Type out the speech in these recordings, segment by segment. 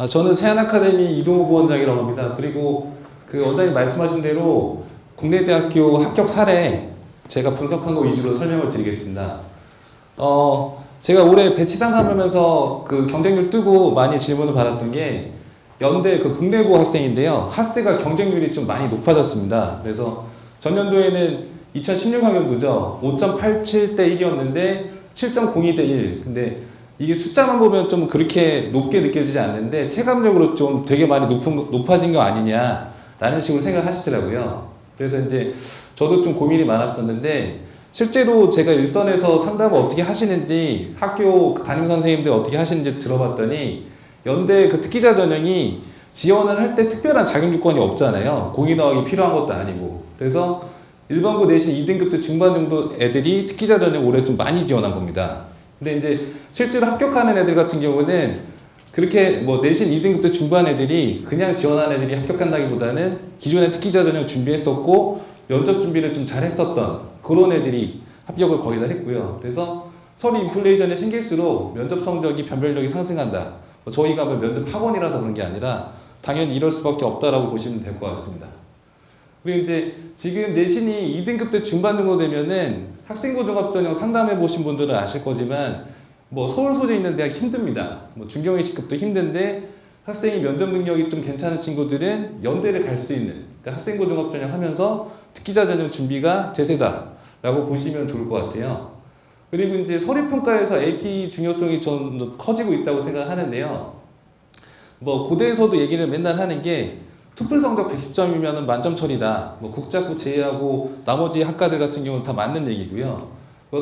저는 세안아카데미 이동우 부원장이라고 합니다. 그리고 그 원장님 말씀하신 대로 국내 대학교 합격 사례 제가 분석한 거 위주로 설명을 드리겠습니다. 제가 올해 배치 상담하면서 그 경쟁률 뜨고 많이 질문을 받았던 게 연대 그 국내고 학생인데요. 학세가 경쟁률이 좀 많이 높아졌습니다. 그래서 전년도에는 2016학년도죠. 5.87대 1이었는데 7.02대 1. 근데 이게 숫자만 보면 좀 그렇게 높게 느껴지지 않는데 체감적으로 좀 되게 많이 높아진 거 아니냐라는 식으로 생각하시더라고요. 그래서 이제 저도 좀 고민이 많았었는데 실제로 제가 일선에서 상담을 어떻게 하시는지 학교 담임 선생님들 어떻게 하시는지 들어봤더니 연대 그 특기자 전형이 지원을 할 때 특별한 자격 요건이 없잖아요. 공인어학이 필요한 것도 아니고. 그래서 일반고 내신 2등급 중반 정도 애들이 특기자 전형 올해 좀 많이 지원한 겁니다. 근데 이제 실제로 합격하는 애들 같은 경우는 그렇게 뭐 내신 2등급 중반 애들이 그냥 지원한 애들이 합격한다기보다는 기존에 특기자 전형 준비했었고 면접 준비를 좀 잘했었던 그런 애들이 합격을 거의 다 했고요. 그래서 서류 인플레이션이 생길수록 면접 성적이 변별력이 상승한다. 저희가 뭐 면접 학원이라서 그런 게 아니라 당연히 이럴 수밖에 없다라고 보시면 될 것 같습니다. 그리고 이제 지금 내신이 2등급 중반 정도 되면은 학생고등학전형 상담해 보신 분들은 아실 거지만 뭐 서울 소재 있는 대학 힘듭니다. 뭐 중경외식급도 힘든데 학생이 면접 능력이 좀 괜찮은 친구들은 연대를 갈 수 있는 그러니까 학생고등학전형 하면서 특기자 전형 준비가 대세다라고 보시면 좋을 것 같아요. 그리고 이제 서류평가에서 AP 중요성이 좀 커지고 있다고 생각하는데요. 뭐 고대에서도 얘기를 맨날 하는 게 토플 성적 110점이면 만점 처리다. 뭐 국자고 제외하고 나머지 학과들 같은 경우는 다 맞는 얘기고요.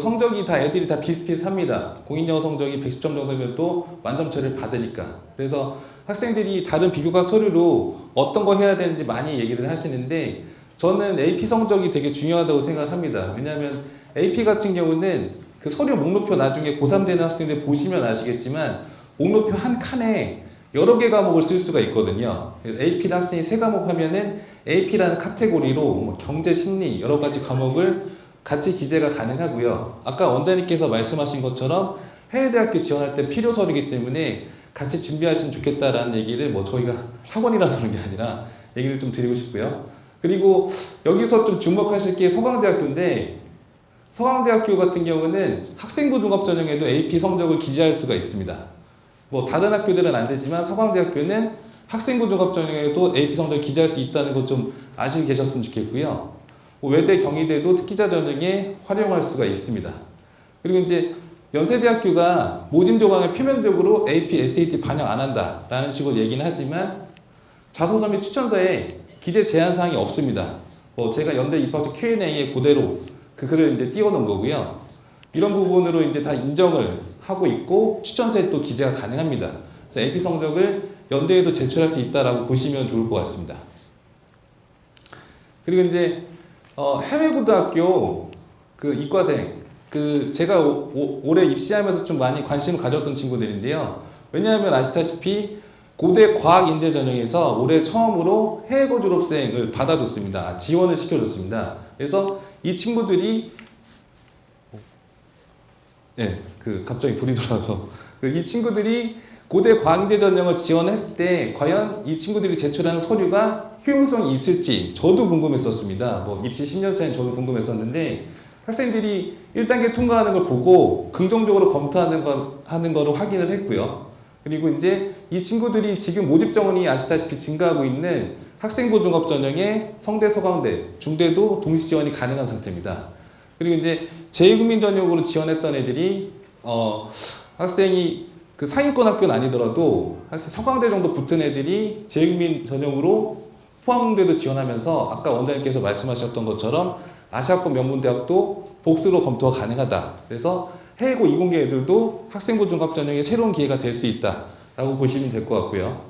성적이 다 애들이 다 비슷비슷합니다. 공인영어 성적이 110점 정도면 또 만점 처리를 받으니까. 그래서 학생들이 다른 비교과 서류로 어떤 거 해야 되는지 많이 얘기를 하시는데 저는 AP 성적이 되게 중요하다고 생각합니다. 왜냐하면 AP 같은 경우는 그 서류 목록표 나중에 고3 되는 학생들 보시면 아시겠지만 목록표 한 칸에 여러 개 과목을 쓸 수가 있거든요. AP 학생이 3과목 하면은 AP라는 카테고리로 뭐 경제, 심리 여러 가지 과목을 같이 기재가 가능하고요. 아까 원장님께서 말씀하신 것처럼 해외대학교 지원할 때 필요 서류이기 때문에 같이 준비하시면 좋겠다라는 얘기를 뭐 저희가 학원이라서 그런 게 아니라 얘기를 좀 드리고 싶고요. 그리고 여기서 좀 주목하실 게 서강대학교인데 서강대학교 같은 경우는 학생고등학전형에도 AP 성적을 기재할 수가 있습니다. 뭐 다른 학교들은 안 되지만 서강대학교는 학생고등학전형에도 AP 성적을 기재할 수 있다는 거 좀 아시고 계셨으면 좋겠고요. 외대, 경희대도 특기자 전형에 활용할 수가 있습니다. 그리고 이제 연세대학교가 모집 요강을 표면적으로 AP, SAT 반영 안 한다라는 식으로 얘기는 하지만 자소서 및 추천서에 기재 제한 사항이 없습니다. 뭐 제가 연대 입학처 Q&A에 그대로 그 글을 이제 띄워놓은 거고요. 이런 부분으로 이제 다 인정을 하고 있고 추천서에 또 기재가 가능합니다. 그래서 AP 성적을 연대에도 제출할 수 있다라고 보시면 좋을 것 같습니다. 그리고 이제 해외 고등학교 그 이과생 그 제가 올해 입시하면서 좀 많이 관심을 가졌던 친구들인데요. 왜냐하면 아시다시피 고대 과학인재 전형에서 올해 처음으로 해외고 졸업생을 받아줬습니다. 지원을 시켜줬습니다. 그래서 이 친구들이 갑자기 불이 들어와서 이 친구들이 고대 과학인재 전형을 지원했을 때 과연 이 친구들이 제출하는 서류가 효용성이 있을지 저도 궁금했었습니다. 뭐 입시 10년 차인 저도 궁금했었는데 학생들이 1단계 통과하는 걸 보고 긍정적으로 검토하는 거를 확인을 했고요. 그리고 이제 이 친구들이 지금 모집 정원이 아시다시피 증가하고 있는 학생고등업 전형에 성대, 서강대, 중대도 동시 지원이 가능한 상태입니다. 그리고 이제 제2국민 전형으로 지원했던 애들이 학생이 그 상위권 학교는 아니더라도 학생 서강대 정도 붙은 애들이 제2국민 전형으로 포항대도 지원하면서 아까 원장님께서 말씀하셨던 것처럼 아시아권 명문대학도 복수로 검토가 가능하다. 그래서 해외고 이공계 애들도 학생고등급 전형의 새로운 기회가 될 수 있다라고 보시면 될 것 같고요.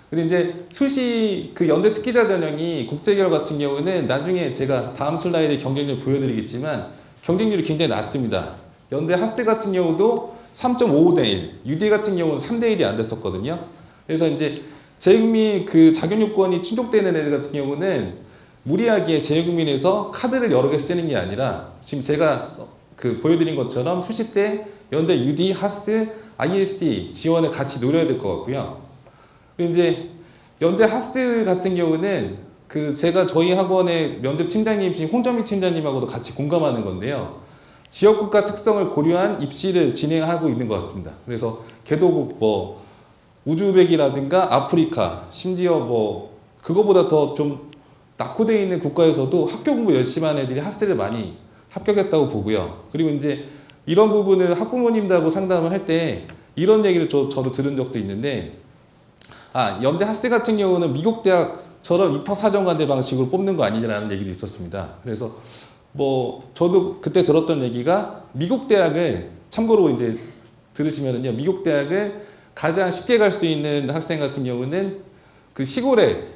그리고 이제 수시 그 연대 특기자 전형이 국제결 같은 경우는 나중에 제가 다음 슬라이드에 경쟁률 보여드리겠지만 경쟁률이 굉장히 낮습니다. 연대 하스 같은 경우도 3.55대 1, UD 같은 경우는 3대 1이 안 됐었거든요. 그래서 이제 재국민 그 자격 요건이 충족되는 애들 같은 경우는 무리하게 재국민에서 카드를 여러 개 쓰는 게 아니라 지금 제가 그 보여드린 것처럼 수시 때 연대 UD, 하스, ISE 지원을 같이 노려야 될 것 같고요. 그리고 이제 연대 하스 같은 경우는 그 제가 저희 학원의 면접 팀장님이신 홍정미 팀장님하고도 같이 공감하는 건데요. 지역국가 특성을 고려한 입시를 진행하고 있는 것 같습니다. 그래서 개도국 뭐 우즈벡이라든가 아프리카, 심지어 뭐 그거보다 더 좀 낙후되어 있는 국가에서도 학교 공부 열심히 하는 애들이 하스를 많이 합격했다고 보고요. 그리고 이제 이런 부분을 학부모님들하고 상담을 할 때 이런 얘기를 저도 들은 적도 있는데, 연대 하스 같은 경우는 미국 대학처럼 입학 사정관대 방식으로 뽑는 거 아니냐라는 얘기도 있었습니다. 그래서 뭐 저도 그때 들었던 얘기가 미국 대학을 참고로 이제 들으시면은요, 미국 대학을 가장 쉽게 갈 수 있는 학생 같은 경우는 그 시골에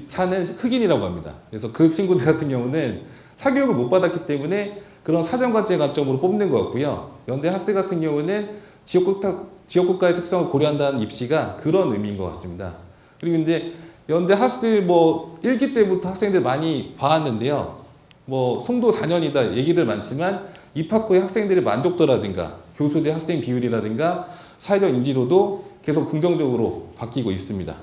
사는 흑인이라고 합니다. 그래서 그 친구들 같은 경우는 사교육을 못 받았기 때문에 그런 사정관제 관점으로 뽑는 것 같고요. 연대 하스 같은 경우는 지역국가의 특성을 고려한다는 입시가 그런 의미인 것 같습니다. 그리고 이제 연대 하스 뭐 1기 때부터 학생들 많이 봐왔는데요. 뭐 송도 4년이다 얘기들 많지만 입학 후에 학생들의 만족도라든가 교수대 학생 비율이라든가 사회적 인지도도 계속 긍정적으로 바뀌고 있습니다.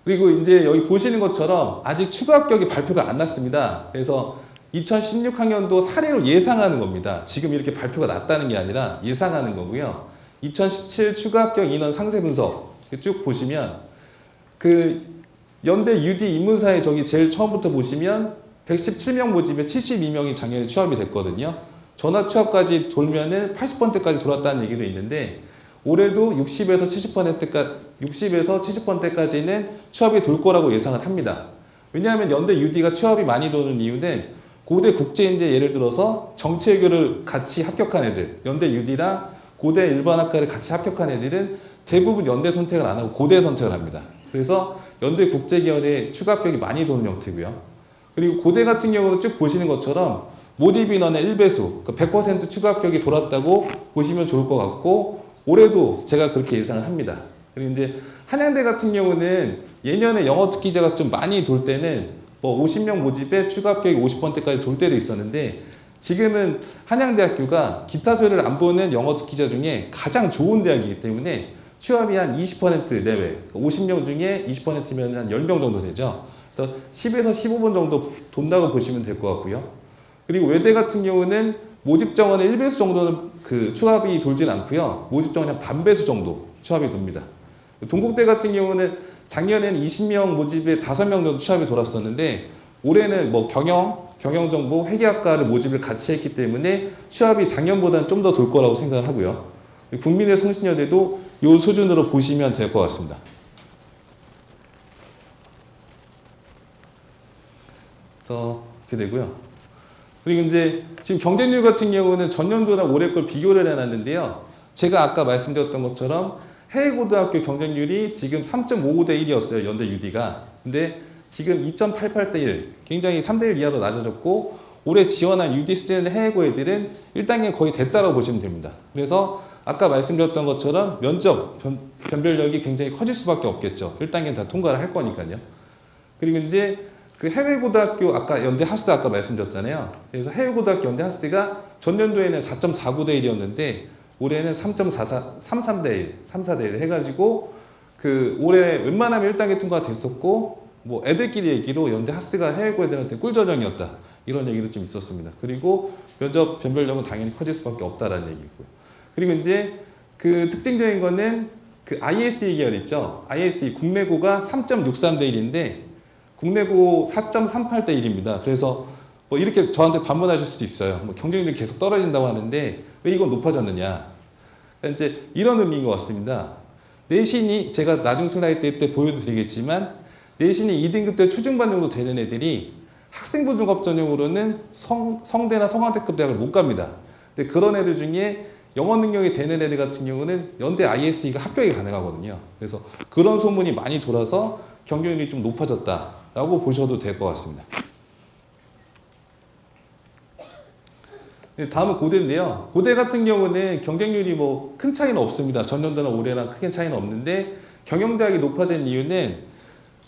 그리고 이제 여기 보시는 것처럼 아직 추가 합격이 발표가 안 났습니다. 그래서 2016학년도 사례로 예상하는 겁니다. 지금 이렇게 발표가 났다는 게 아니라 예상하는 거고요. 2017 추가 합격 인원 상세 분석 쭉 보시면 그 연대 UD 인문사에 저기 제일 처음부터 보시면 117명 모집에 72명이 작년에 취업이 됐거든요. 전화 취업까지 돌면은 80번대까지 돌았다는 얘기도 있는데 올해도 60에서 70번대까지는 취업이 돌 거라고 예상을 합니다. 왜냐하면 연대 UD가 취업이 많이 도는 이유는 고대 국제인재 예를 들어서 정치외교를 같이 합격한 애들, 연대 UD랑 고대 일반학과를 같이 합격한 애들은 대부분 연대 선택을 안 하고 고대 선택을 합니다. 그래서 연대 국제기원에 추가 합격이 많이 도는 형태고요. 그리고 고대 같은 경우는 쭉 보시는 것처럼 모집 인원의 1배수, 100% 추가 합격이 돌았다고 보시면 좋을 것 같고 올해도 제가 그렇게 예상을 합니다. 그리고 이제 한양대 같은 경우는 예년에 영어 특기자가 좀 많이 돌 때는 뭐 50명 모집에 추가 합격이 50번대까지 돌 때도 있었는데 지금은 한양대학교가 기타 소리를 안 보는 영어 특기자 중에 가장 좋은 대학이기 때문에 취업이 한 20% 내외, 50명 중에 20%면 한 10명 정도 되죠. 그래서 10에서 15번 정도 돈다고 보시면 될 것 같고요. 그리고 외대 같은 경우는 모집 정원의 1배수 정도는 그 추합이 돌진 않고요. 모집 정원의 한 반배수 정도 추합이 돕니다. 동국대 같은 경우는 작년에는 20명 모집에 5명 정도 추합이 돌았었는데 올해는 뭐 경영정보, 회계학과를 모집을 같이 했기 때문에 취업이 작년보다는 좀 더 돌 거라고 생각을 하고요. 국민의 성신여대도 이 수준으로 보시면 될 것 같습니다. 그래서 이렇게 되고요. 그리고 이제 지금 경쟁률 같은 경우는 전년도랑 올해 걸 비교를 해놨는데요. 제가 아까 말씀드렸던 것처럼 해외고등학교 경쟁률이 지금 3.55대 1이었어요. 연대 UD가. 근데 지금 2.88대 1. 굉장히 3대 1 이하로 낮아졌고 올해 지원한 UD 스트레는 해외고 애들은 1단계 거의 됐다고 보시면 됩니다. 그래서 아까 말씀드렸던 것처럼 면접 변별력이 굉장히 커질 수밖에 없겠죠. 1단계는 다 통과를 할 거니까요. 그리고 이제 그 해외고등학교 아까 연대 하스 아까 말씀드렸잖아요. 그래서 해외고등학교 연대 하스가 전년도에는 4.49대 1이었는데 올해는 3.33대 1, 3.4대 1 해가지고 그 올해 웬만하면 1단계 통과가 됐었고 뭐 애들끼리 얘기로 연대 하스가 해외고 애들한테 꿀저녁이었다 이런 얘기도 좀 있었습니다. 그리고 면접 변별력은 당연히 커질 수밖에 없다라는 얘기고요. 그리고 이제 그 특징적인 거는 그 ISE 계열 있죠. ISE 국내고가 3.63대 1인데 국내고 4.38대 1입니다. 그래서 뭐 이렇게 저한테 반문하실 수도 있어요. 뭐 경쟁률이 계속 떨어진다고 하는데 왜 이건 높아졌느냐. 그러니까 이제 이런 의미인 것 같습니다. 내신이 제가 나중 슬라이드 때 보여드리겠지만 내신이 2등급 대 초중반 정도 되는 애들이 학생부중업 전형으로는 성대나 성황대급 대학을 못 갑니다. 근데 그런 애들 중에 영어 능력이 되는 애들 같은 경우는 연대 ISE가 합격이 가능하거든요. 그래서 그런 소문이 많이 돌아서 경쟁률이 좀 높아졌다라고 보셔도 될 것 같습니다. 다음은 고대인데요. 고대 같은 경우는 경쟁률이 뭐 큰 차이는 없습니다. 전년도나 올해랑 크게 차이는 없는데 경영대학이 높아진 이유는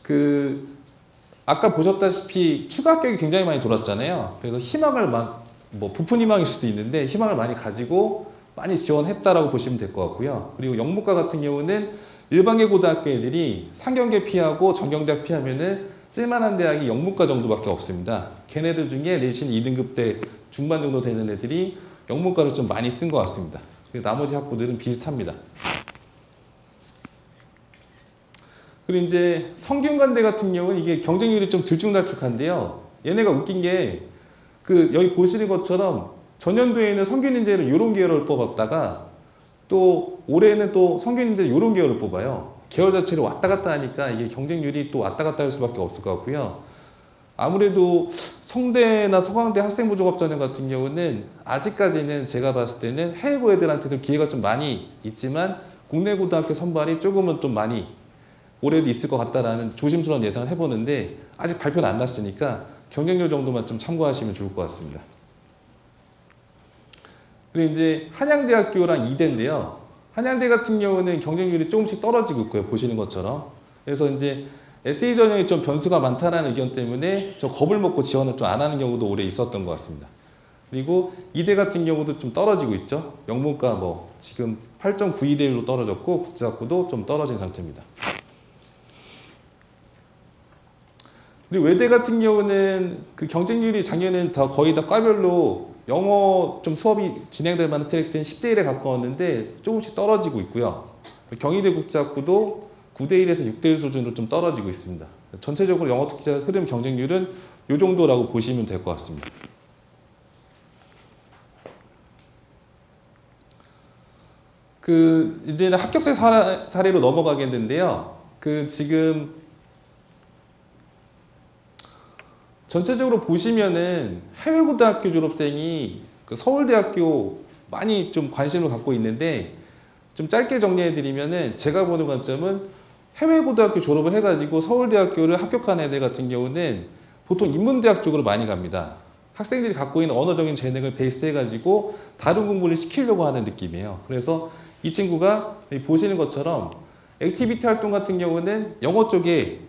그 아까 보셨다시피 추가 합격이 굉장히 많이 돌았잖아요. 그래서 희망을 뭐 부푼 희망일 수도 있는데 희망을 많이 가지고 많이 지원했다라고 보시면 될 것 같고요. 그리고 영문과 같은 경우는 일반계 고등학교 애들이 상경계 피하고 전경대학 피하면은 쓸만한 대학이 영문과 정도밖에 없습니다. 걔네들 중에 내신 2등급 대 중반 정도 되는 애들이 영문과를 좀 많이 쓴 것 같습니다. 나머지 학부들은 비슷합니다. 그리고 이제 성균관대 같은 경우는 이게 경쟁률이 좀 들쭉날쭉한데요. 얘네가 웃긴 게 여기 보시는 것처럼 전년도에는 성균인재를 이런 계열을 뽑았다가 또 올해는 또 성균인재 이런 계열을 뽑아요. 계열 자체를 왔다 갔다 하니까 이게 경쟁률이 또 왔다 갔다 할 수밖에 없을 것 같고요. 아무래도 성대나 서강대 학생부족합전형 같은 경우는 아직까지는 제가 봤을 때는 해외고 애들한테도 기회가 좀 많이 있지만 국내 고등학교 선발이 조금은 좀 많이 올해도 있을 것 같다라는 조심스러운 예상을 해보는데 아직 발표는 안 났으니까 경쟁률 정도만 좀 참고하시면 좋을 것 같습니다. 그리고 이제 한양대학교랑 이대인데요. 한양대 같은 경우는 경쟁률이 조금씩 떨어지고 있고요. 보시는 것처럼. 그래서 이제 에세이 전형이 좀 변수가 많다는 의견 때문에 좀 겁을 먹고 지원을 좀 안 하는 경우도 올해 있었던 것 같습니다. 그리고 이대 같은 경우도 좀 떨어지고 있죠. 영문과 뭐 지금 8.92대 1로 떨어졌고 국제학부도 좀 떨어진 상태입니다. 그리고 외대 같은 경우는 그 경쟁률이 작년에는 거의 다 과별로 영어 좀 수업이 진행될 만한 트랙들은 10대 1에 가까웠는데 조금씩 떨어지고 있고요. 경희대 국제학부도 9대 1에서 6대 1 수준으로 좀 떨어지고 있습니다. 전체적으로 영어 특기자 흐름 경쟁률은 이 정도라고 보시면 될 것 같습니다. 이제는 합격생 사례로 넘어가겠는데요. 지금 전체적으로 보시면은 해외고등학교 졸업생이 서울대학교 많이 좀 관심을 갖고 있는데 좀 짧게 정리해드리면은 제가 보는 관점은 해외고등학교 졸업을 해가지고 서울대학교를 합격한 애들 같은 경우는 보통 인문대학 쪽으로 많이 갑니다. 학생들이 갖고 있는 언어적인 재능을 베이스해가지고 다른 공부를 시키려고 하는 느낌이에요. 그래서 이 친구가 보시는 것처럼 액티비티 활동 같은 경우는 영어 쪽에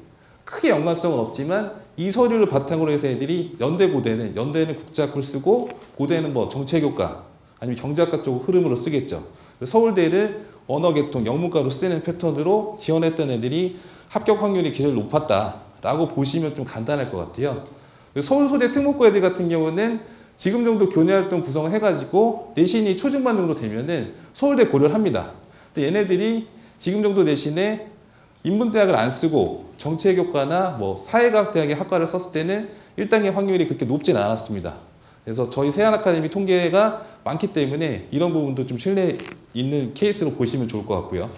크게 연관성은 없지만 이 서류를 바탕으로 해서 애들이 연대는 국제학부를 쓰고 고대는 뭐 정책교과 아니면 경제학과 쪽 흐름으로 쓰겠죠. 서울대를 언어계통 영문과로 쓰는 패턴으로 지원했던 애들이 합격 확률이 제일 높았다라고 보시면 좀 간단할 것 같아요. 서울소대 특목고 애들 같은 경우는 지금 정도 교내활동 구성을 해가지고 내신이 초중반 정도 되면은 서울대 고려를 합니다. 근데 얘네들이 지금 정도 내신에 인문대학을 안 쓰고 정치외교과나 뭐 사회과학대학의 학과를 썼을 때는 1단계 확률이 그렇게 높진 않았습니다. 그래서 저희 세안아카데미 통계가 많기 때문에 이런 부분도 좀 신뢰 있는 케이스로 보시면 좋을 것 같고요.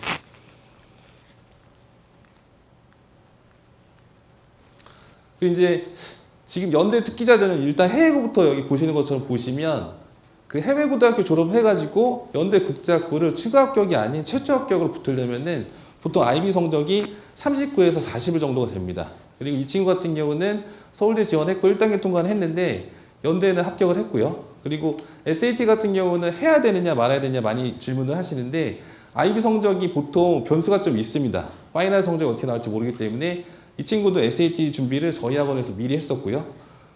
그리고 이제 지금 연대 특기자 전형 일단 해외고부터 여기 보시는 것처럼 보시면 해외고등학교 졸업해가지고 연대 국제학부를 추가 합격이 아닌 최초 합격으로 붙으려면은 보통 IB 성적이 39에서 40일 정도가 됩니다. 그리고 이 친구 같은 경우는 서울대 지원했고 1단계 통과는 했는데 연대는 합격을 했고요. 그리고 SAT 같은 경우는 해야 되느냐 말아야 되느냐 많이 질문을 하시는데 IB 성적이 보통 변수가 좀 있습니다. 파이널 성적이 어떻게 나올지 모르기 때문에 이 친구도 SAT 준비를 저희 학원에서 미리 했었고요.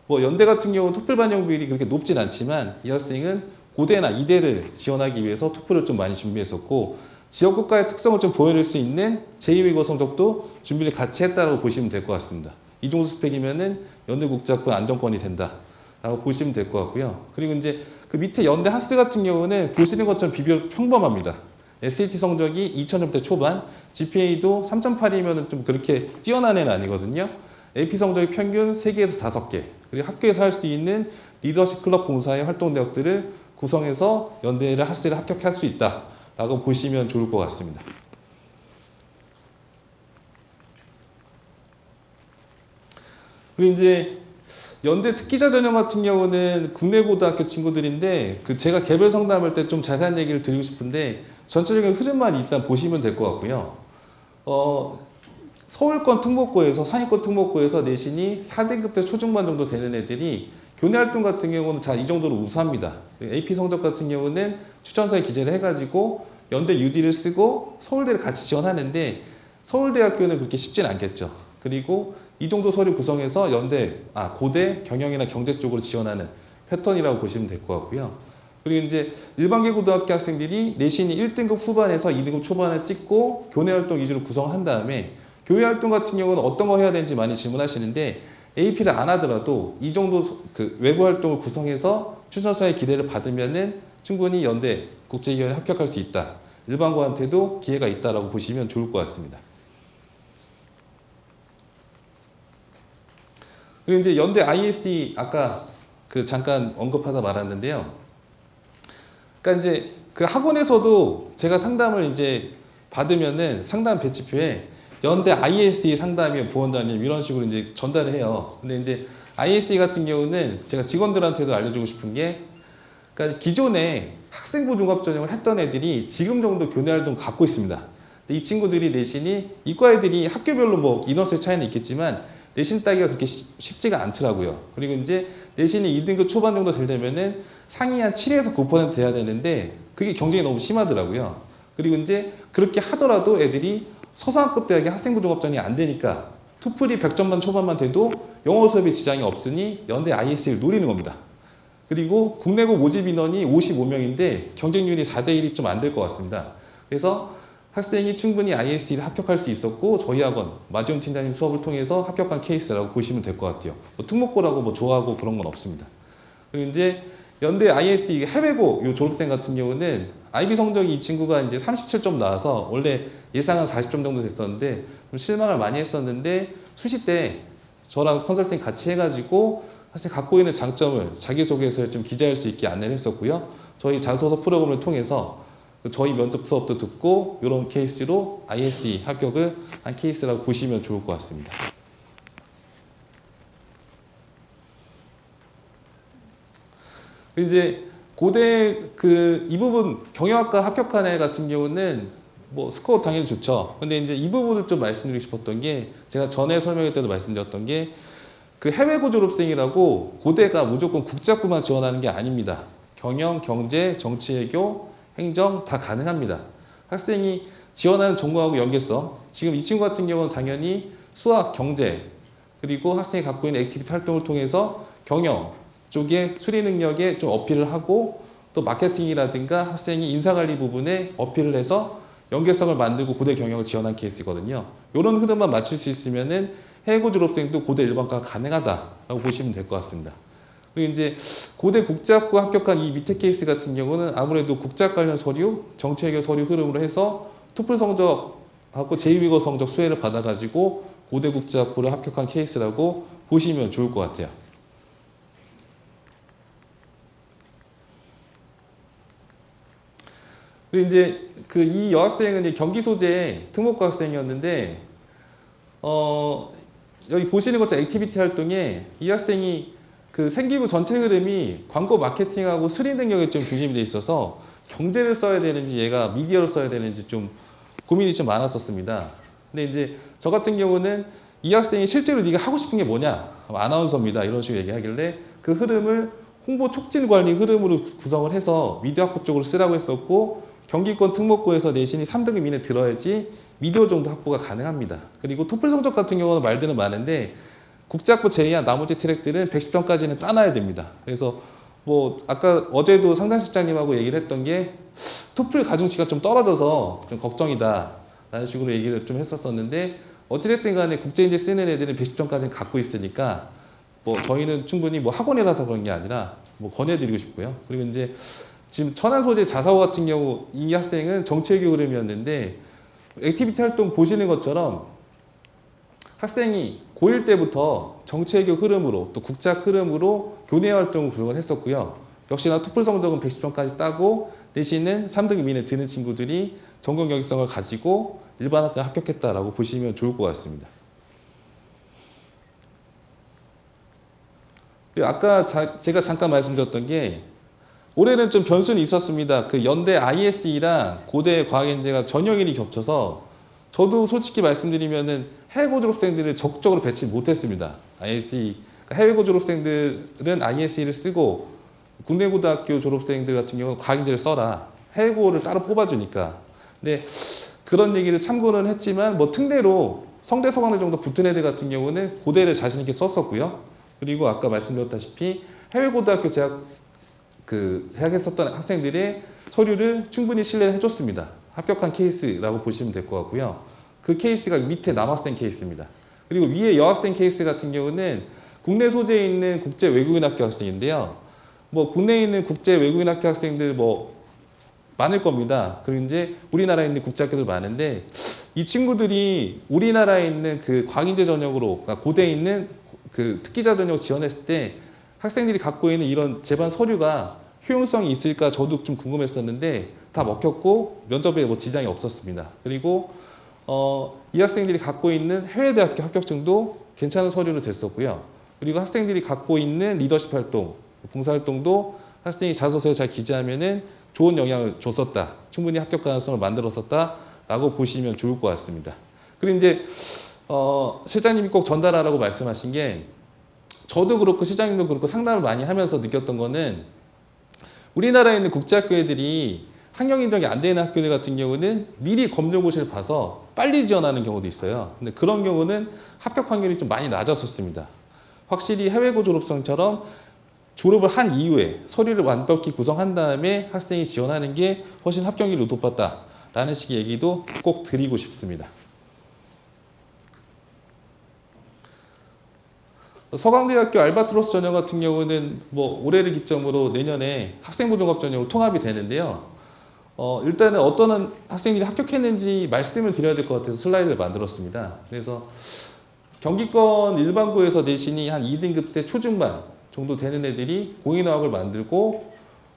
뭐 연대 같은 경우는 토플 반영 비율이 그렇게 높진 않지만 이 학생은 고대나 이대를 지원하기 위해서 토플을 좀 많이 준비했었고 지역국가의 특성을 좀 보여줄 수 있는 제2외국어 성적도 준비를 같이 했다고 보시면 될 것 같습니다. 이 정도 스펙이면은 연대 국제학부 안정권이 된다라고 보시면 될 것 같고요. 그리고 이제 밑에 연대 하스 같은 경우는 보시는 것처럼 비교적 평범합니다. SAT 성적이 2000점대 초반, GPA도 3.8이면 좀 그렇게 뛰어난 애는 아니거든요. AP 성적이 평균 3개에서 5개, 그리고 학교에서 할 수 있는 리더십 클럽 봉사의 활동 내역들을 구성해서 연대를 하스를 합격할 수 있다라고 보시면 좋을 것 같습니다. 그리고 이제 연대 특기자 전형 같은 경우는 국내 고등학교 친구들인데 제가 개별 상담할 때 좀 자세한 얘기를 드리고 싶은데 전체적인 흐름만 일단 보시면 될 것 같고요. 서울권 특목고에서 상위권 특목고에서 내신이 4등급대 초중반 정도 되는 애들이 교내 활동 같은 경우는 이 정도로 우수합니다. AP 성적 같은 경우는 추천서에 기재를 해가지고 연대 UD를 쓰고 서울대를 같이 지원하는데 서울대학교는 그렇게 쉽진 않겠죠. 그리고 이 정도 서류 구성해서 고대, 경영이나 경제 쪽으로 지원하는 패턴이라고 보시면 될 것 같고요. 그리고 이제 일반계 고등학교 학생들이 내신이 1등급 후반에서 2등급 초반에 찍고 교내 활동 위주로 구성한 다음에 교회 활동 같은 경우는 어떤 거 해야 되는지 많이 질문하시는데 AP를 안 하더라도 이 정도 그 외부 활동을 구성해서 추천서의 기대를 받으면은 충분히 연대 국제기관에 합격할 수 있다. 일반고한테도 기회가 있다라고 보시면 좋을 것 같습니다. 그리고 이제 연대 ISE 아까 그 잠깐 언급하다 말았는데요. 그러니까 이제 그 학원에서도 제가 상담을 이제 받으면은 상담 배치표에 연대 ISE 상담이요 보원단님 이런 식으로 이제 전달을 해요. 근데 이제 ISE 같은 경우는 제가 직원들한테도 알려주고 싶은 게 그러니까 기존에 학생부 종합전형을 했던 애들이 지금 정도 교내 활동 갖고 있습니다. 근데 이 친구들이 내신이 이과 애들이 학교별로 뭐 인원수의 차이는 있겠지만 내신 따기가 그렇게 쉽지가 않더라고요. 그리고 이제 내신이 2등급 초반 정도 되려면은 상위 한 7에서 9% 돼야 되는데 그게 경쟁이 너무 심하더라고요. 그리고 이제 그렇게 하더라도 애들이 서상학급 대학의 학생부 종합전형이 안 되니까 토플이 100점만 초반만 돼도 영어 수업에 지장이 없으니 연대 IS를 노리는 겁니다. 그리고 국내고 모집 인원이 55명인데 경쟁률이 4대 1이 좀 안 될 것 같습니다. 그래서 학생이 충분히 IST를 합격할 수 있었고 저희 학원 마지원 팀장님 수업을 통해서 합격한 케이스라고 보시면 될 것 같아요. 뭐 특목고라고 뭐 좋아하고 그런 건 없습니다. 그리고 이제 연대 IST 해외고 요 졸업생 같은 경우는 IB 성적이 이 친구가 이제 37점 나와서 원래 예상은 40점 정도 됐었는데 좀 실망을 많이 했었는데 수시 때 저랑 컨설팅 같이 해가지고 사실 갖고 있는 장점을 자기소개서에 좀 기재할 수 있게 안내를 했었고요. 저희 자소서 프로그램을 통해서 저희 면접 수업도 듣고 이런 케이스로 ISE 합격을 한 케이스라고 보시면 좋을 것 같습니다. 이제 고대 이 부분 경영학과 합격한 애 같은 경우는 뭐 스코어 당연히 좋죠. 근데 이제 이 부분을 좀 말씀드리고 싶었던 게 제가 전에 설명할 때도 말씀드렸던 게 그 해외고 졸업생이라고 고대가 무조건 국제학부만 지원하는 게 아닙니다. 경영, 경제, 정치외교, 행정 다 가능합니다. 학생이 지원하는 전공하고 연계성 지금 이 친구 같은 경우는 당연히 수학, 경제 그리고 학생이 갖고 있는 액티비티 활동을 통해서 경영 쪽에 수리 능력에 좀 어필을 하고 또 마케팅이라든가 학생이 인사관리 부분에 어필을 해서 연계성을 만들고 고대 경영을 지원한 케이스거든요. 이런 흐름만 맞출 수 있으면은 해외고 졸업생도 고대 일반과가 가능하다라고 보시면 될 것 같습니다. 그리고 이제 고대 국제학부 합격한 이 밑에 케이스 같은 경우는 아무래도 국제학 관련 서류, 정치외교 서류 흐름으로 해서 토플 성적하고 제2외국어 성적 수혜를 받아가지고 고대 국제학부를 합격한 케이스라고 보시면 좋을 것 같아요. 그리고 이제 이 여학생은 경기 소재 특목고 학생이었는데 여기 보시는 것처럼 액티비티 활동에 이 학생이 그 생기부 전체 흐름이 광고 마케팅하고 수리 능력에 좀 중심이 돼 있어서 경제를 써야 되는지 얘가 미디어를 써야 되는지 좀 고민이 좀 많았었습니다. 근데 이제 저 같은 경우는 이 학생이 실제로 네가 하고 싶은 게 뭐냐? 아나운서입니다. 이런 식으로 얘기하길래 그 흐름을 홍보 촉진 관리 흐름으로 구성을 해서 미디어 학부 쪽으로 쓰라고 했었고 경기권 특목고에서 내신이 3등급 이내 들어야지 미디어 정도 확보가 가능합니다. 그리고 토플 성적 같은 경우는 말들은 많은데 국제학부 제외한 나머지 트랙들은 110점까지는 따놔야 됩니다. 그래서 뭐 아까 어제도 상담실장님하고 얘기를 했던 게 토플 가중치가 좀 떨어져서 좀 걱정이다 라는 식으로 얘기를 좀 했었었는데 어찌됐든 간에 국제인재 쓰는 애들은 110점까지는 갖고 있으니까 뭐 저희는 충분히 뭐 학원이라서 그런 게 아니라 뭐 권해드리고 싶고요. 그리고 이제 지금 천안 소재 자사고 같은 경우 이 학생은 정치외교 흐름이었는데 액티비티 활동 보시는 것처럼 학생이 고1 때부터 정치외교 흐름으로 또 국제학 흐름으로 교내 활동을 구성을 했었고요. 역시나 토플 성적은 110점까지 따고 내신은 3등급 이내 드는 친구들이 전공 경직성을 가지고 일반학과에 합격했다라고 보시면 좋을 것 같습니다. 그리고 아까 제가 잠깐 말씀드렸던 게 올해는 좀 변수는 있었습니다. 그 연대 ISE랑 고대 과학인재가 전형일이 겹쳐서 저도 솔직히 말씀드리면은 해외고 졸업생들을 적극적으로 배치 못했습니다. ISE 그러니까 해외고 졸업생들은 ISE를 쓰고 국내고등학교 졸업생들 같은 경우는 과학인재를 써라. 해외고를 따로 뽑아주니까. 근데 그런 얘기를 참고는 했지만 뭐 특례로 성대 서강대 정도 붙은 애들 같은 경우는 고대를 자신 있게 썼었고요. 그리고 아까 말씀드렸다시피 해외고등학교 재학 해야했었던 학생들의 서류를 충분히 신뢰해 줬습니다. 합격한 케이스라고 보시면 될 것 같고요. 그 케이스가 밑에 남학생 케이스입니다. 그리고 위에 여학생 케이스 같은 경우는 국내 소재에 있는 국제 외국인 학교 학생인데요. 뭐 국내에 있는 국제 외국인 학교 학생들 뭐 많을 겁니다. 그리고 이제 우리나라에 있는 국제학교들 많은데 이 친구들이 우리나라에 있는 그 과기제 전형으로 그러니까 고대에 있는 그 특기자 전형 지원했을 때 학생들이 갖고 있는 이런 제반 서류가 효용성이 있을까 저도 좀 궁금했었는데 다 먹혔고 면접에 뭐 지장이 없었습니다. 그리고 이 학생들이 갖고 있는 해외대학교 합격증도 괜찮은 서류로 됐었고요. 그리고 학생들이 갖고 있는 리더십 활동, 봉사활동도 학생이 자소서에 잘 기재하면은 좋은 영향을 줬었다. 충분히 합격 가능성을 만들었었다라고 보시면 좋을 것 같습니다. 그리고 이제 실장님이 꼭 전달하라고 말씀하신 게 저도 그렇고 실장님도 그렇고 상담을 많이 하면서 느꼈던 거는 우리나라에 있는 국제학교 애들이 학력 인정이 안 되는 학교들 같은 경우는 미리 검정고시를 봐서 빨리 지원하는 경우도 있어요. 근데 그런 경우는 합격 확률이 좀 많이 낮았었습니다. 확실히 해외고 졸업생처럼 졸업을 한 이후에 서류를 완벽히 구성한 다음에 학생이 지원하는 게 훨씬 합격률이 높았다라는 식의 얘기도 꼭 드리고 싶습니다. 서강대학교 알바트로스 전형 같은 경우는 뭐 올해를 기점으로 내년에 학생부 종합 전형으로 통합이 되는데요. 일단은 어떤 학생들이 합격했는지 말씀을 드려야 될 것 같아서 슬라이드를 만들었습니다. 그래서 경기권 일반고에서 내신이 한 2등급 대 초중반 정도 되는 애들이 공인어학을 만들고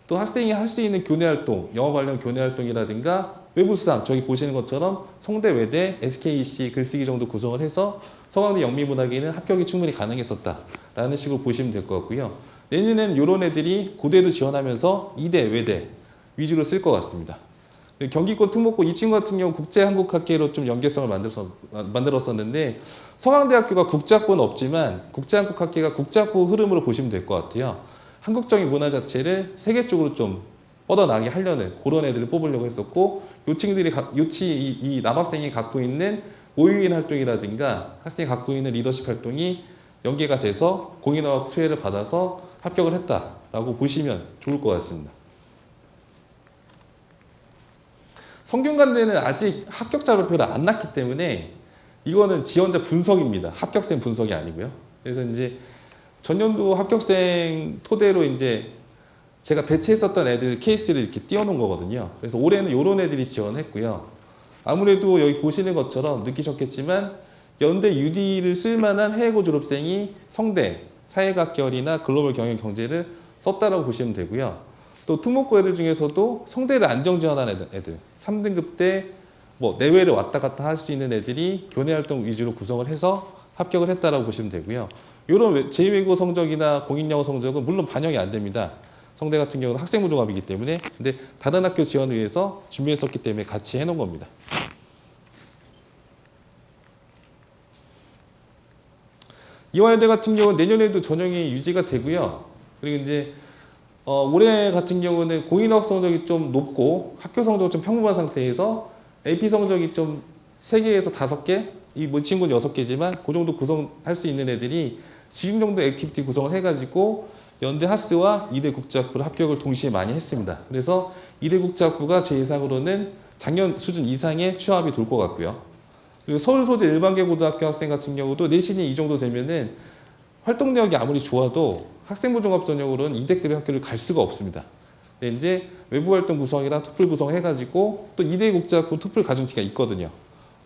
또 학생이 할 수 있는 교내활동, 영어 관련 교내활동이라든가 외부 수상, 저기 보시는 것처럼 성대, 외대, SKEC 글쓰기 정도 구성을 해서 서강대 영미문학에는 합격이 충분히 가능했었다라는 식으로 보시면 될 것 같고요. 내년에는 이런 애들이 고대도 지원하면서 이대, 외대 위주로 쓸 것 같습니다. 경기권 특목고 이 친구 같은 경우 국제한국학계로 좀 연계성을 만들었었는데 서강대학교가 국제학부는 없지만 국제한국학계가 국제학부 흐름으로 보시면 될 것 같아요. 한국적인 문화 자체를 세계적으로 좀 뻗어나게 하려는 그런 애들을 뽑으려고 했었고 요 친구들이 이 남학생이 갖고 있는 모의인 활동이라든가 학생이 갖고 있는 리더십 활동이 연계가 돼서 공인어학 수혜를 받아서 합격을 했다라고 보시면 좋을 것 같습니다. 성균관대는 아직 합격자 발표를 안 났기 때문에 이거는 지원자 분석입니다. 합격생 분석이 아니고요. 그래서 이제 전년도 합격생 토대로 이제 제가 배치했었던 애들 케이스를 이렇게 띄워놓은 거거든요. 그래서 올해는 이런 애들이 지원했고요. 아무래도 여기 보시는 것처럼 느끼셨겠지만 연대 UD를 쓸만한 해외고 졸업생이 성대, 사회학계열이나 글로벌 경영 경제를 썼다라고 보시면 되고요. 또 특목고 애들 중에서도 성대를 안정 지원하는 애들 3등급 때 뭐 내외를 왔다 갔다 할 수 있는 애들이 교내 활동 위주로 구성을 해서 합격을 했다라고 보시면 되고요. 이런 제2외국어 성적이나 공인영어 성적은 물론 반영이 안 됩니다. 성대 같은 경우는 학생부 종합이기 때문에 근데 다른 학교 지원을 위해서 준비했었기 때문에 같이 해놓은 겁니다. 이화여대 같은 경우는 내년에도 전형이 유지가 되고요. 그리고 이제 올해 같은 경우는 공인어학 성적이 좀 높고 학교 성적은 좀 평범한 상태에서 AP 성적이 좀 3개에서 5개, 이 뭐 친구는 6개지만 그 정도 구성할 수 있는 애들이 지금 정도 액티비티 구성을 해가지고 연대 하스와 이대 국제학부를 합격을 동시에 많이 했습니다. 그래서 이대 국제학부가 제 예상으로는 작년 수준 이상의 취업이 돌 것 같고요. 그리고 서울 소재 일반계 고등학교 학생 같은 경우도 내신이 이 정도 되면은 활동 내역이 아무리 좋아도 학생부 종합 전형으로는 이대급의 학교를 갈 수가 없습니다. 근데 이제 외부 활동 구성이랑 토플 구성해가지고 또 이대 국제학부 토플 가중치가 있거든요.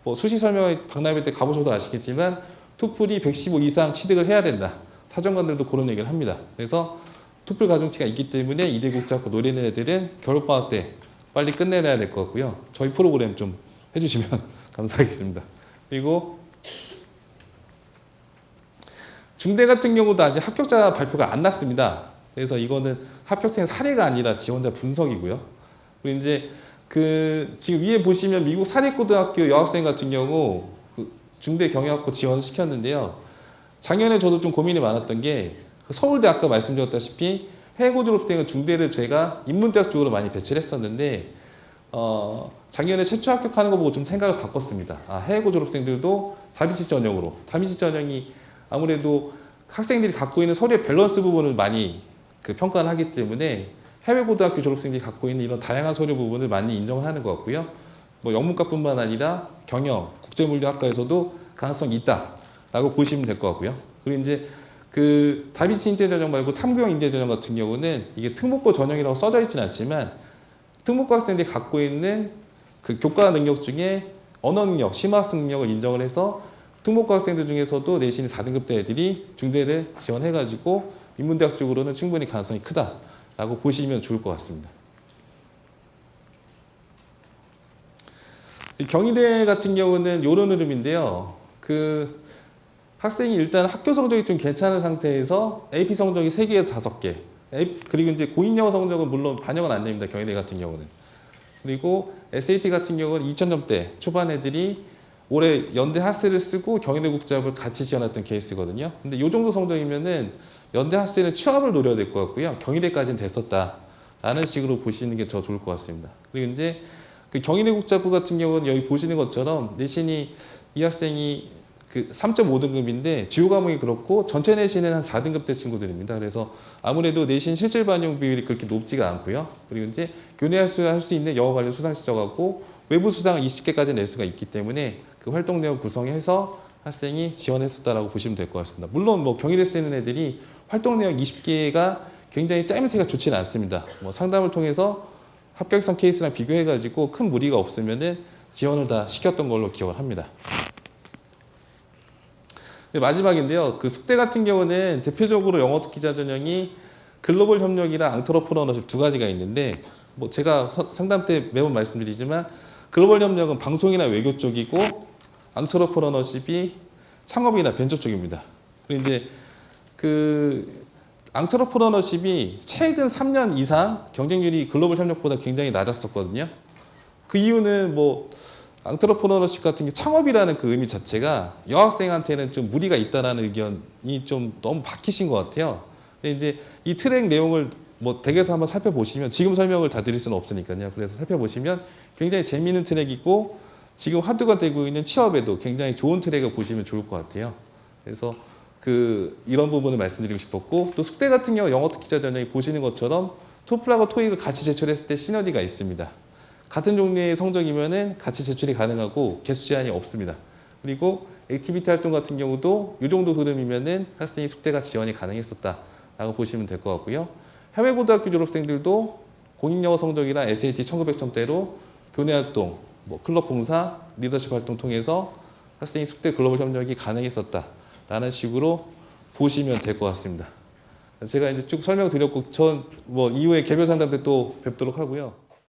뭐 수시 설명회 박람회 때 가보셔도 아시겠지만 토플이 115 이상 취득을 해야 된다. 사정관들도 그런 얘기를 합니다. 그래서 토플 가중치가 있기 때문에 이대 국제학부 노리는 애들은 겨울방학 때 빨리 끝내놔야 될 것 같고요. 저희 프로그램 좀 해주시면 감사하겠습니다. 그리고 중대 같은 경우도 아직 합격자 발표가 안 났습니다. 그래서 이거는 합격생 사례가 아니라 지원자 분석이고요. 그리고 이제 지금 위에 보시면 미국 사립고등학교 여학생 같은 경우 중대 경영학부 지원을 시켰는데요. 작년에 저도 좀 고민이 많았던 게 서울대 아까 말씀드렸다시피 해외고 졸업생은 중대를 제가 인문대학 쪽으로 많이 배치를 했었는데 작년에 최초 합격하는 거 보고 좀 생각을 바꿨습니다. 해외고 졸업생들도 다비치 전형으로 다비치 전형이 아무래도 학생들이 갖고 있는 서류의 밸런스 부분을 많이 평가를 하기 때문에 해외 고등학교 졸업생들이 갖고 있는 이런 다양한 서류 부분을 많이 인정을 하는 것 같고요. 뭐 영문과뿐만 아니라 경영, 국제물리학과에서도 가능성이 있다라고 보시면 될 것 같고요. 그리고 이제 그 다빈치 인재 전형 말고 탐구형 인재 전형 같은 경우는 이게 특목고 전형이라고 써져 있지는 않지만 특목고 학생들이 갖고 있는 그 교과 능력 중에 언어 능력, 심화학습 능력을 인정을 해서 특목고 학생들 중에서도 내신 4등급대 애들이 중대를 지원해가지고 인문대학 쪽으로는 충분히 가능성이 크다라고 보시면 좋을 것 같습니다. 경희대 같은 경우는 이런 흐름인데요. 그 학생이 일단 학교 성적이 좀 괜찮은 상태에서 AP 성적이 3개에서 5개, 그리고 이제 고인영어 성적은 물론 반영은 안 됩니다. 경희대 같은 경우는. 그리고 SAT 같은 경우는 2000점대 초반 애들이 올해 연대 하스를 쓰고 경희대 국제학을 같이 지원했던 케이스거든요. 근데 이 정도 성적이면은 연대 하스는 취업을 노려야 될 것 같고요. 경희대까지는 됐었다라는 식으로 보시는 게 더 좋을 것 같습니다. 그리고 이제 그 경희대 국제학부 같은 경우는 여기 보시는 것처럼 내신이 이 학생이 그 3.5등급인데 주요 과목이 그렇고 전체 내신은 한 4등급대 친구들입니다. 그래서 아무래도 내신 실질 반영 비율이 그렇게 높지가 않고요. 그리고 이제 교내할 수 있는 영어 관련 수상 시적하고 외부 수상을 20개까지 낼 수가 있기 때문에 그 활동 내용 구성해서 학생이 지원했었다라고 보시면 될 것 같습니다. 물론 뭐 경희대 쓰는 애들이 활동 내용 20개가 굉장히 짜임새가 좋지는 않습니다. 뭐 상담을 통해서 합격성 케이스랑 비교해가지고 큰 무리가 없으면은 지원을 다 시켰던 걸로 기억을 합니다. 마지막인데요. 그 숙대 같은 경우는 대표적으로 영어 기자 전형이 글로벌 협력이랑 앙트러프너십 두 가지가 있는데 뭐 제가 상담 때 매번 말씀드리지만 글로벌 협력은 방송이나 외교 쪽이고 앙트러프너십이 창업이나 벤처 쪽입니다. 그리고 이제 그 앙트러프너십이 최근 3년 이상 경쟁률이 글로벌 협력보다 굉장히 낮았었거든요. 그 이유는 뭐 앙트러프너십 같은 게 창업이라는 그 의미 자체가 여학생한테는 좀 무리가 있다라는 의견이 좀 너무 박히신 것 같아요. 근데 이제 이 트랙 내용을 뭐 댁에서 한번 살펴보시면 지금 설명을 다 드릴 수는 없으니까요. 그래서 살펴보시면 굉장히 재미있는 트랙이고 지금 화두가 되고 있는 취업에도 굉장히 좋은 트랙을 보시면 좋을 것 같아요. 그래서 그 이런 부분을 말씀드리고 싶었고 또 숙대 같은 경우 영어 기자 전형이 보시는 것처럼 토플하고 토익을 같이 제출했을 때 시너지가 있습니다. 같은 종류의 성적이면은 같이 제출이 가능하고 개수 제한이 없습니다. 그리고 액티비티 활동 같은 경우도 이 정도 흐름이면은 학생이 숙대가 지원이 가능했었다라고 보시면 될 것 같고요. 해외 고등학교 졸업생들도 공인영어 성적이나 SAT 1900점대로 교내 활동, 뭐 클럽 봉사, 리더십 활동 통해서 학생이 숙대 글로벌 협력이 가능했었다라는 식으로 보시면 될 것 같습니다. 제가 이제 쭉 설명드렸고 전 뭐 이후에 개별 상담 때 또 뵙도록 하고요.